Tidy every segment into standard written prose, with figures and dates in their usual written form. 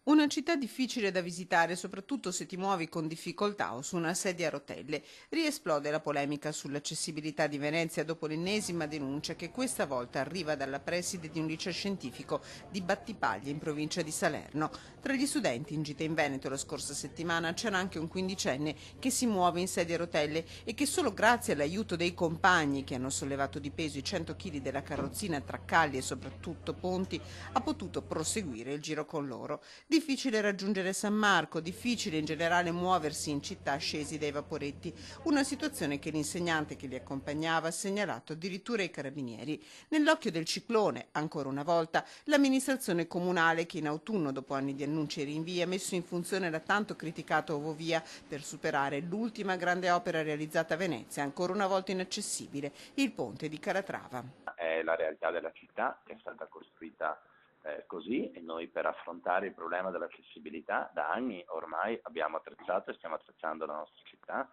Una città difficile da visitare, soprattutto se ti muovi con difficoltà o su una sedia a rotelle. Riesplode la polemica sull'accessibilità di Venezia dopo l'ennesima denuncia che questa volta arriva dalla preside di un liceo scientifico di Battipaglia in provincia di Salerno. Tra gli studenti in gita in Veneto la scorsa settimana c'era anche un quindicenne che si muove in sedia a rotelle e che solo grazie all'aiuto dei compagni che hanno sollevato di peso i 100 kg della carrozzina tra calli e soprattutto ponti ha potuto proseguire il giro con loro. Difficile raggiungere San Marco, difficile in generale muoversi in città scesi dai vaporetti, una situazione che l'insegnante che li accompagnava ha segnalato addirittura ai carabinieri. Nell'occhio del ciclone, ancora una volta, l'amministrazione comunale che in autunno, dopo anni di annunci e rinvii, ha messo in funzione la tanto criticata Ovovia per superare l'ultima grande opera realizzata a Venezia, ancora una volta inaccessibile, il ponte di Calatrava. È la realtà della città che è stata costruita così e noi per affrontare il problema dell'accessibilità da anni ormai abbiamo attrezzato e stiamo attrezzando la nostra città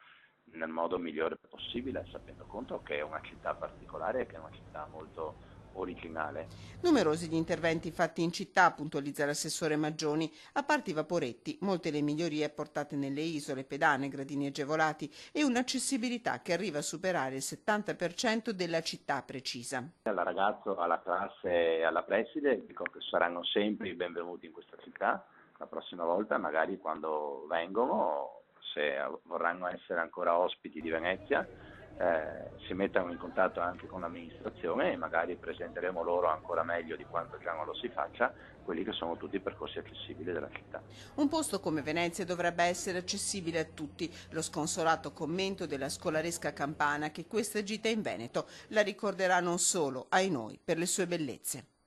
nel modo migliore possibile, sapendo conto che è una città particolare e che è una città molto originale. Numerosi gli interventi fatti in città, puntualizza l'assessore Maggioni, a parte i vaporetti, molte le migliorie apportate nelle isole, pedane, gradini agevolati e un'accessibilità che arriva a superare il 70% della città precisa. Al ragazzo, alla classe e alla preside dico che saranno sempre i benvenuti in questa città, la prossima volta magari quando vengono, se vorranno essere ancora ospiti di Venezia, si mettano in contatto anche con l'amministrazione e magari presenteremo loro ancora meglio di quanto già non lo si faccia, quelli che sono tutti i percorsi accessibili della città. Un posto come Venezia dovrebbe essere accessibile a tutti. Lo sconsolato commento della scolaresca campana che questa gita in Veneto la ricorderà non solo ai noi per le sue bellezze.